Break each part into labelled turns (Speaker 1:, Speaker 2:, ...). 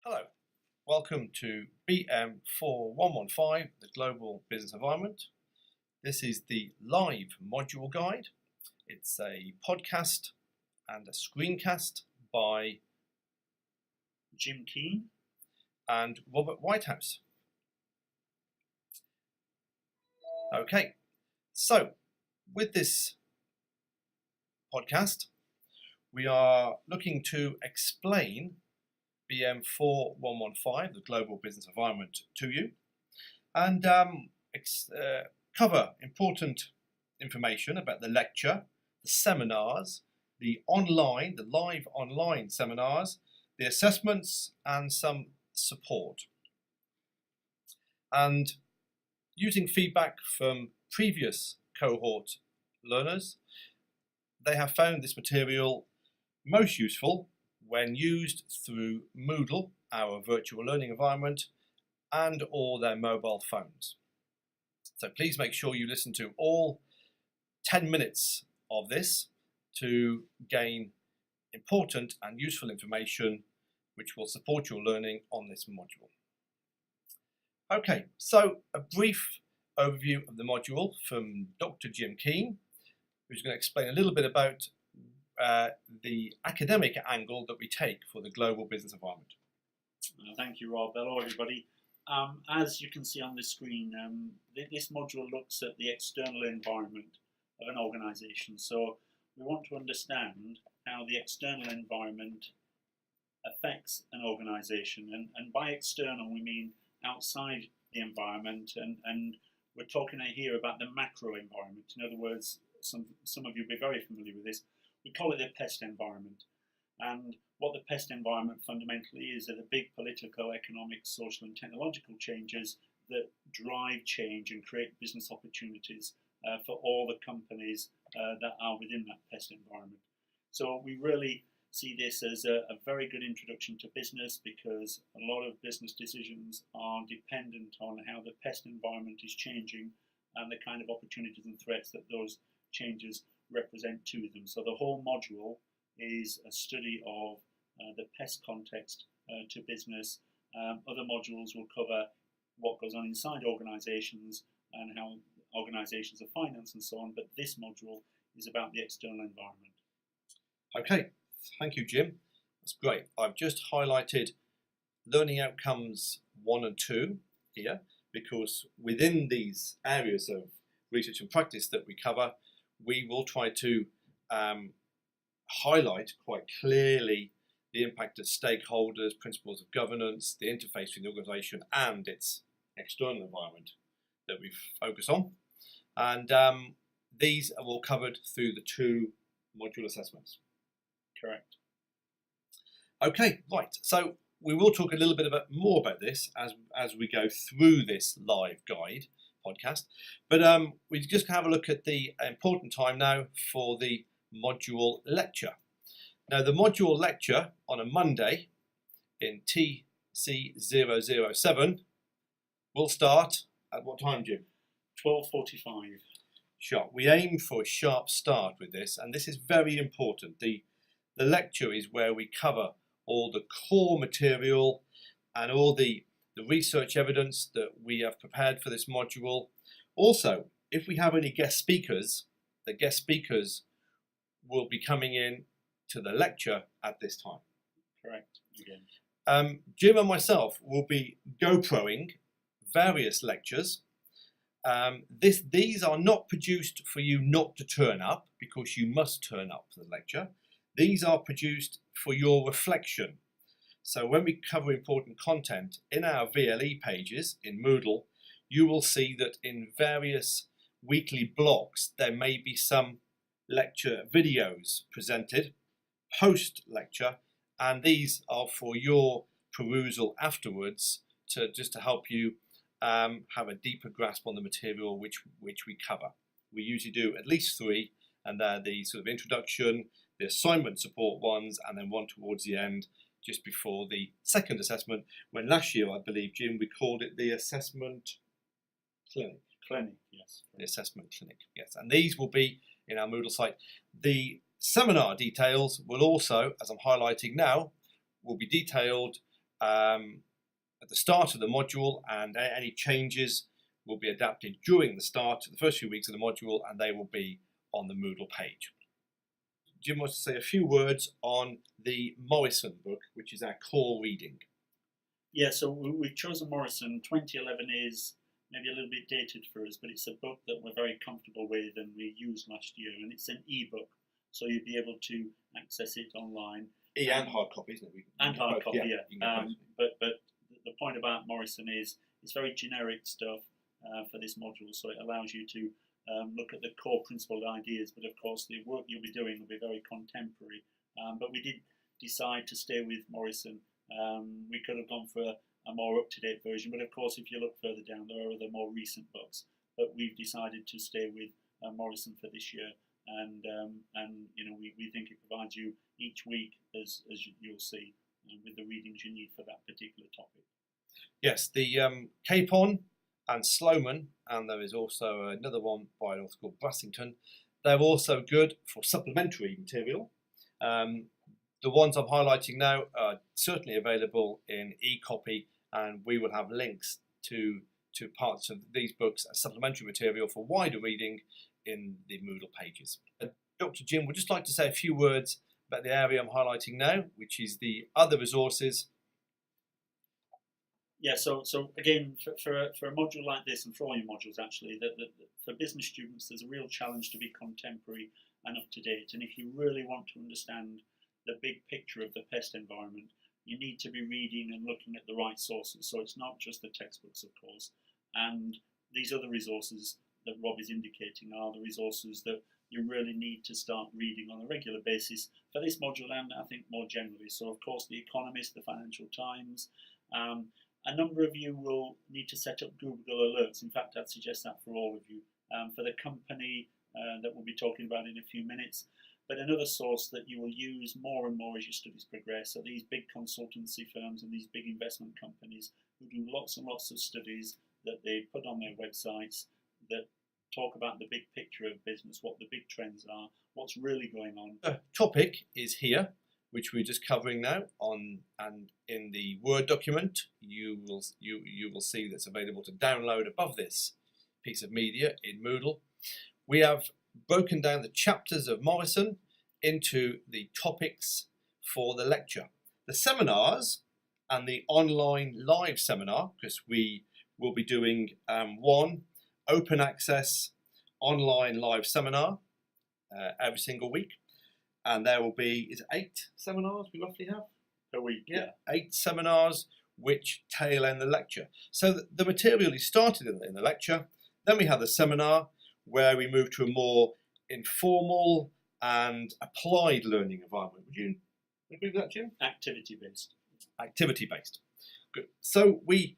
Speaker 1: Hello, welcome to BM4115, the Global Business Environment. This is the live module guide. It's a podcast and a screencast by
Speaker 2: Jim Keane
Speaker 1: and Robert Whitehouse. Okay, so with this podcast, we are looking to explain BM4115, the Global Business Environment, to you, and cover important information about the lecture, the seminars, the live online seminars, the assessments, and some support. And using feedback from previous cohort learners, they have found this material most useful when used through Moodle, our virtual learning environment, and or their mobile phones. So please make sure you listen to all 10 minutes of this to gain important and useful information which will support your learning on this module. Okay, so a brief overview of the module from Dr. Jim Keane, who's going to explain a little bit about the academic angle that we take for the global business environment.
Speaker 2: Thank you, Rob. Hello, everybody. As you can see on the screen, this module looks at the external environment of an organisation. So we want to understand how the external environment affects an organisation. And by external, we mean outside the environment. And we're talking here about the macro environment. In other words, some of you will be very familiar with this. We call it the pest environment. And what the pest environment fundamentally is are the big political, economic, social and technological changes that drive change and create business opportunities for all the companies that are within that pest environment. So we really see this as a very good introduction to business, because a lot of business decisions are dependent on how the pest environment is changing and the kind of opportunities and threats that those changes represent to them. So the whole module is a study of the pest context to business. Other modules will cover what goes on inside organisations and how organisations are financed and so on, but this module is about the external environment.
Speaker 1: Okay, thank you, Jim. That's great. I've just highlighted learning outcomes 1 and 2 here, because within these areas of research and practice that we cover, we will try to highlight quite clearly the impact of stakeholders, principles of governance, the interface between the organisation and its external environment that we focus on. And these are all covered through the 2 module assessments.
Speaker 2: Correct.
Speaker 1: Okay, right. So we will talk a little bit more about this as we go through this live guide podcast, but we just have a look at the important time now for the module lecture. Now, the module lecture on a Monday in TC007 will start at what time, Jim?
Speaker 2: 12:45.
Speaker 1: Sharp. We aim for a sharp start with this, and this is very important. The lecture is where we cover all the core material and all the research evidence that we have prepared for this module. Also, if we have any guest speakers, the guest speakers will be coming in to the lecture at this time.
Speaker 2: Correct. Again.
Speaker 1: Jim and myself will be GoProing various lectures. These are not produced for you not to turn up, because you must turn up for the lecture. These are produced for your reflection. So when we cover important content in our VLE pages in Moodle, you will see that in various weekly blocks there may be some lecture videos presented post-lecture, and these are for your perusal afterwards, just to help you have a deeper grasp on the material which we cover. We usually do at least 3, and they're the sort of introduction, the assignment support ones, and then one towards the end, just before the second assessment, when last year, I believe, Jim, we called it the assessment clinic.
Speaker 2: Clinic, yes.
Speaker 1: The assessment clinic, yes. And these will be in our Moodle site. The seminar details will also, as I'm highlighting now, will be detailed at the start of the module, and any changes will be adapted during the first few weeks of the module, and they will be on the Moodle page. Jim wants to say a few words on the Morrison book, which is our core reading.
Speaker 2: Yeah, so we've chosen Morrison. 2011 is maybe a little bit dated for us, but it's a book that we're very comfortable with and we used last year, and it's an e-book, so you'll be able to access it online.
Speaker 1: And hard copy, isn't it?
Speaker 2: And hard copy, yeah. But the point about Morrison is it's very generic stuff for this module, so it allows you to look at the core principled ideas, but of course the work you'll be doing will be very contemporary. But we did decide to stay with Morrison. We could have gone for a more up-to-date version, but of course if you look further down there are other more recent books. But we've decided to stay with Morrison for this year, and you know, we think it provides you each week, as you'll see, with the readings you need for that particular topic.
Speaker 1: Yes, the Capon and Sloman, and there is also another one by an author called Brassington. They're also good for supplementary material. The ones I'm highlighting now are certainly available in e-copy, and we will have links to parts of these books as supplementary material for wider reading in the Moodle pages. Dr. Jim would just like to say a few words about the area I'm highlighting now, which is the other resources.
Speaker 2: Yeah, so again, for a module like this, and for all your modules actually, for business students, there's a real challenge to be contemporary and up to date. And if you really want to understand the big picture of the pest environment, you need to be reading and looking at the right sources. So it's not just the textbooks, of course. And these other resources that Rob is indicating are the resources that you really need to start reading on a regular basis for this module, and I think more generally. So of course The Economist, the Financial Times. A number of you will need to set up Google Alerts. In fact, I'd suggest that for all of you. For the company that we'll be talking about in a few minutes. But another source that you will use more and more as your studies progress are these big consultancy firms and these big investment companies who do lots and lots of studies that they put on their websites that talk about the big picture of business, what the big trends are, what's really going on.
Speaker 1: The topic is here, which we're just covering now and in the Word document you will see that's available to download above this piece of media in Moodle. We have broken down the chapters of Morrison into the topics for the lecture. The seminars and the online live seminar, because we will be doing one open access online live seminar every single week. And there will be, is it 8 seminars we roughly have?
Speaker 2: Per week,
Speaker 1: yeah. 8 seminars which tail end the lecture. So the material is started in the lecture, then we have the seminar where we move to a more informal and applied learning environment. Would you agree with that, Jim?
Speaker 2: Activity-based.
Speaker 1: Activity-based. Good. So we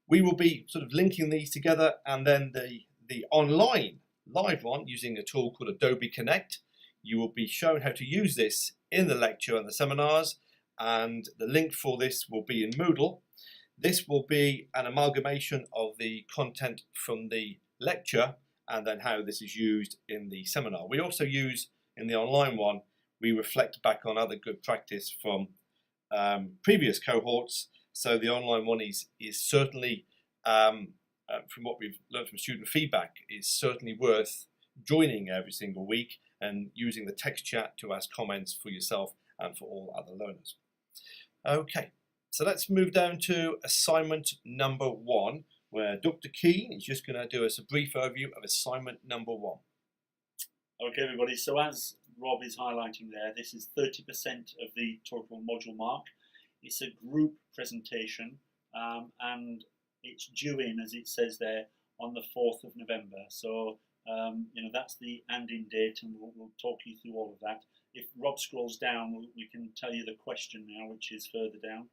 Speaker 1: will be sort of linking these together, and then the online live one using a tool called Adobe Connect. You will be shown how to use this in the lecture and the seminars, and the link for this will be in Moodle. This will be an amalgamation of the content from the lecture and then how this is used in the seminar. We also use, in the online one, we reflect back on other good practice from previous cohorts. So the online one is certainly, from what we've learned from student feedback, is certainly worth joining every single week and using the text chat to ask comments for yourself and for all other learners. Okay, so let's move down to assignment number 1, where Dr. Keane is just going to do us a brief overview of assignment number 1.
Speaker 2: Okay, everybody, so as Rob is highlighting there, this is 30% of the total module mark. It's a group presentation, and it's due in, as it says there, on the 4th of November. So you know, that's the in date, and we'll talk you through all of that. If Rob scrolls down, we can tell you the question now, which is further down.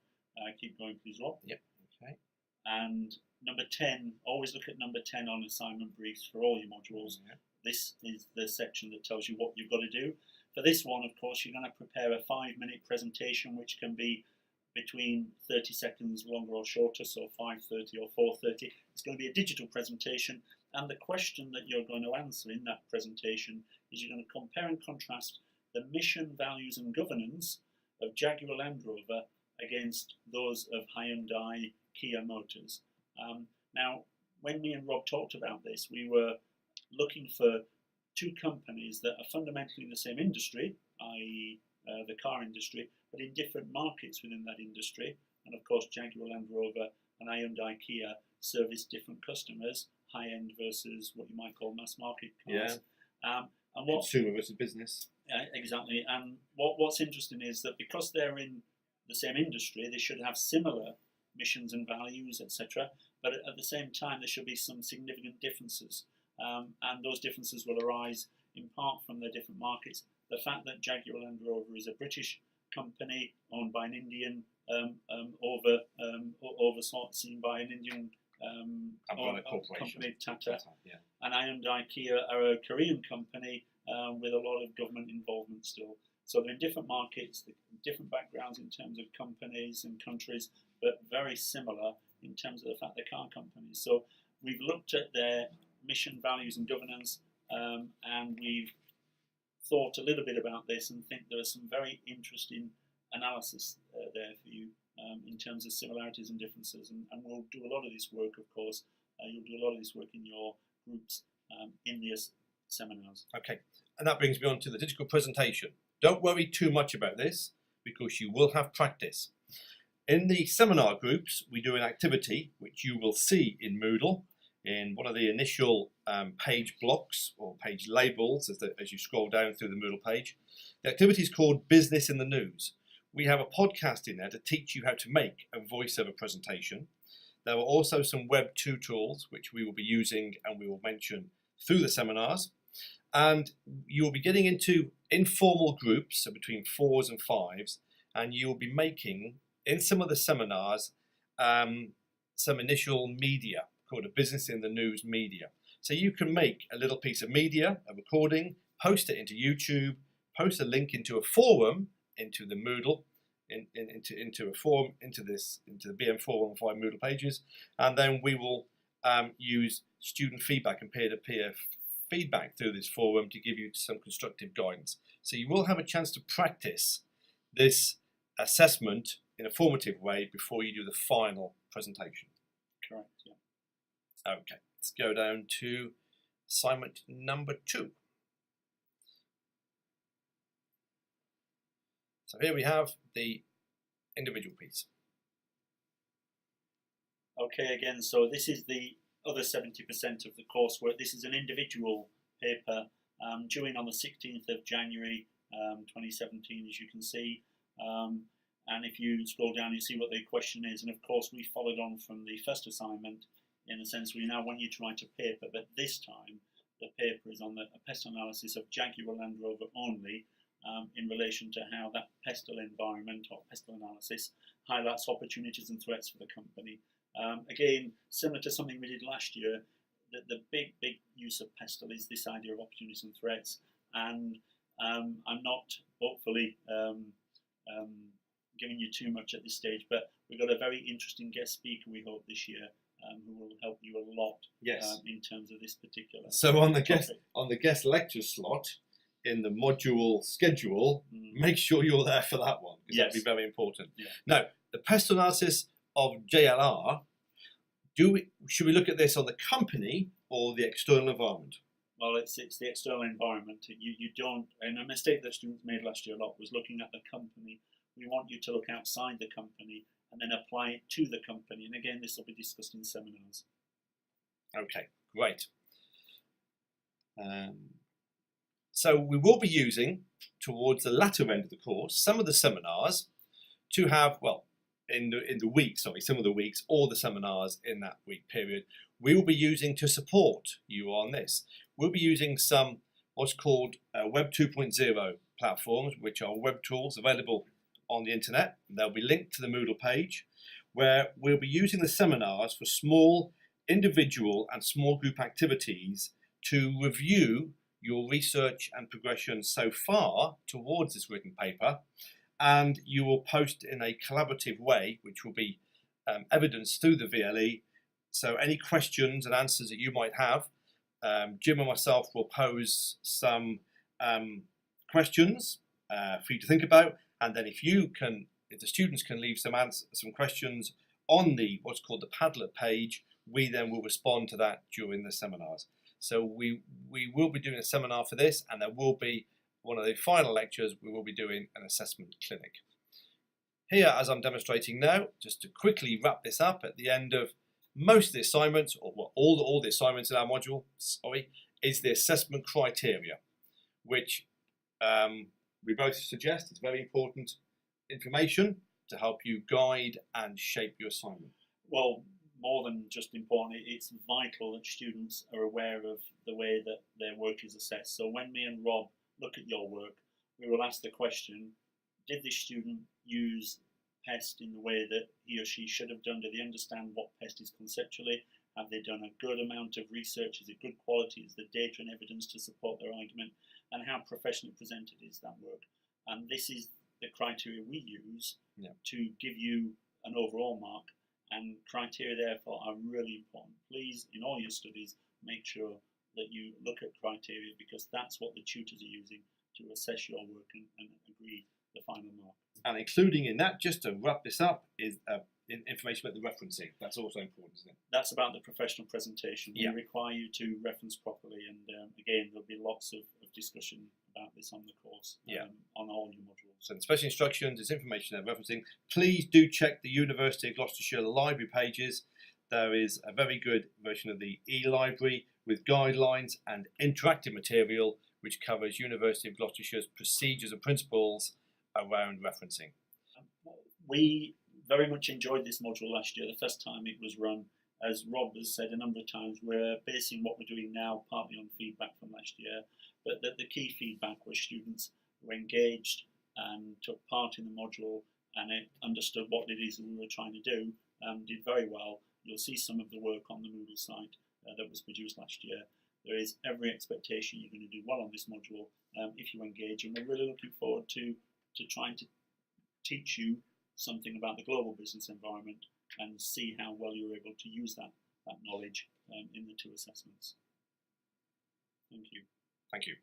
Speaker 2: Keep going, please, Rob.
Speaker 1: Yep. Okay.
Speaker 2: And number 10, always look at number 10 on assignment briefs for all your modules. Yeah. This is the section that tells you what you've got to do. For this one, of course, you're going to prepare a 5-minute presentation, which can be between 30 seconds longer or shorter, so 5:30 or 4:30. It's going to be a digital presentation, and the question that you're going to answer in that presentation is you're going to compare and contrast the mission, values and governance of Jaguar Land Rover against those of Hyundai, Kia Motors. Now, when me and Rob talked about this, we were looking for two companies that are fundamentally in the same industry, i.e. The car industry, but in different markets within that industry. And of course, Jaguar Land Rover and Hyundai Kia service different customers, high-end versus what you might call mass market cars.
Speaker 1: Yeah.
Speaker 2: And what,
Speaker 1: consumer versus business.
Speaker 2: exactly. And what's interesting is that because they're in the same industry, they should have similar missions and values, etc. But at the same time, there should be some significant differences. And those differences will arise in part from their different markets. The fact that Jaguar Land Rover is a British company owned by an Indian, overseen by an Indian company, Tata,
Speaker 1: yeah.
Speaker 2: and Hyundai Kia are a Korean company with a lot of government involvement still. So they're in different markets, different backgrounds in terms of companies and countries, but very similar in terms of the fact they're car companies. So we've looked at their mission, values, and governance, and we've thought a little bit about this and think there are some very interesting analysis there for you in terms of similarities and differences. And we'll do a lot of this work, of course. You'll do a lot of this work in your groups in the seminars.
Speaker 1: Okay, and that brings me on to the digital presentation. Don't worry too much about this because you will have practice. In the seminar groups, we do an activity which you will see in Moodle in one of the initial page blocks or page labels as you scroll down through the Moodle page. The activity is called Business in the News. We have a podcast in there to teach you how to make a voiceover presentation. There are also some Web 2 tools which we will be using and we will mention through the seminars. And you will be getting into informal groups, so between 4s and 5s, and you will be making, in some of the seminars, some initial media called a Business in the News media. So you can make a little piece of media, a recording, post it into YouTube, post a link into a forum, into the Moodle, into a forum, into the BM4115 Moodle pages, and then we will use student feedback and peer-to-peer feedback through this forum to give you some constructive guidance. So you will have a chance to practice this assessment in a formative way before you do the final presentation.
Speaker 2: Correct, yeah.
Speaker 1: Okay, let's go down to assignment number 2. So here we have the individual piece.
Speaker 2: Okay, again, so this is the other 70% of the coursework. This is an individual paper due in on the 16th of January 2017, as you can see. And if you scroll down, you see what the question is. And of course, we followed on from the first assignment in the sense we now want you to write a paper, but this time the paper is on the pest analysis of Jaguar Land Rover only in relation to how that pestle environment or pestle analysis highlights opportunities and threats for the company. Again, similar to something we did last year, the big use of pestle is this idea of opportunities and threats. And I'm not hopefully giving you too much at this stage, but we've got a very interesting guest speaker, we hope, this year, who will help you a lot.
Speaker 1: Yes.
Speaker 2: In terms of this particular.
Speaker 1: So on the
Speaker 2: topic.
Speaker 1: guest lecture slot in the module schedule, make sure you're there for that one because that'll be very important.
Speaker 2: Yeah.
Speaker 1: Now, the pest analysis of JLR. Should we look at this on the company or the external environment?
Speaker 2: Well, it's the external environment. You don't, and a mistake that students made last year a lot was looking at the company. We want you to look outside the company and then apply it to the company. And again, this will be discussed in seminars. Okay,
Speaker 1: great. So we will be using, towards the latter end of the course, some of the seminars to have, well, in the week, some of the weeks, or the seminars in that week period, we will be using to support you on this. We'll be using some what's called Web 2.0 platforms, which are web tools available on the internet. They'll be linked to the Moodle page, where we'll be using the seminars for small individual and small group activities to review your research and progression so far towards this written paper, and you will post in a collaborative way, which will be evidenced through the VLE. So any questions and answers that you might have, Jim and myself will pose some questions for you to think about, and then if you can if the students can leave some questions on the what's called the Padlet page, we then will respond to that during the seminars. So we will be doing a seminar for this, and there will be one of the final lectures, we will be doing an assessment clinic. Here, as I'm demonstrating now, just to quickly wrap this up, at the end of most of the assignments, or all the assignments in our module, is the assessment criteria, which we both suggest is very important information to help you guide and shape your assignment.
Speaker 2: Well, more than just important, it's vital that students are aware of the way that their work is assessed. So when me and Rob look at your work, we will ask the question, did this student use PEST in the way that he or she should have done? Do they understand what PEST is conceptually? Have they done a good amount of research? Is it good quality? Is there data and evidence to support their argument? And how professionally presented is that work? And this is the criteria we use to give you an overall mark. And criteria, therefore, are really important. Please, in all your studies, make sure that you look at criteria, because that's what the tutors are using to assess your work and agree the final mark.
Speaker 1: And including in that, just to wrap this up, is information about the referencing. That's also important, isn't it?
Speaker 2: That's about the professional presentation. We
Speaker 1: Yeah.
Speaker 2: require you to reference properly, and again, there'll be lots of discussion about this on the course, on all your modules.
Speaker 1: So the special instructions is information about referencing. Please do check the University of Gloucestershire library pages. There is a very good version of the e-library with guidelines and interactive material which covers University of Gloucestershire's procedures and principles around referencing.
Speaker 2: We very much enjoyed this module last year, the first time it was run. As Rob has said a number of times, we're basing what we're doing now partly on feedback from last year, but the key feedback was students who engaged and took part in the module and understood what it is that we were trying to do, did very well. You'll see some of the work on the Moodle site that was produced last year. There is every expectation you're going to do well on this module if you engage, and we're really looking forward to trying to teach you something about the global business environment and see how well you're able to use that knowledge in the two assessments. Thank you.
Speaker 1: Thank you.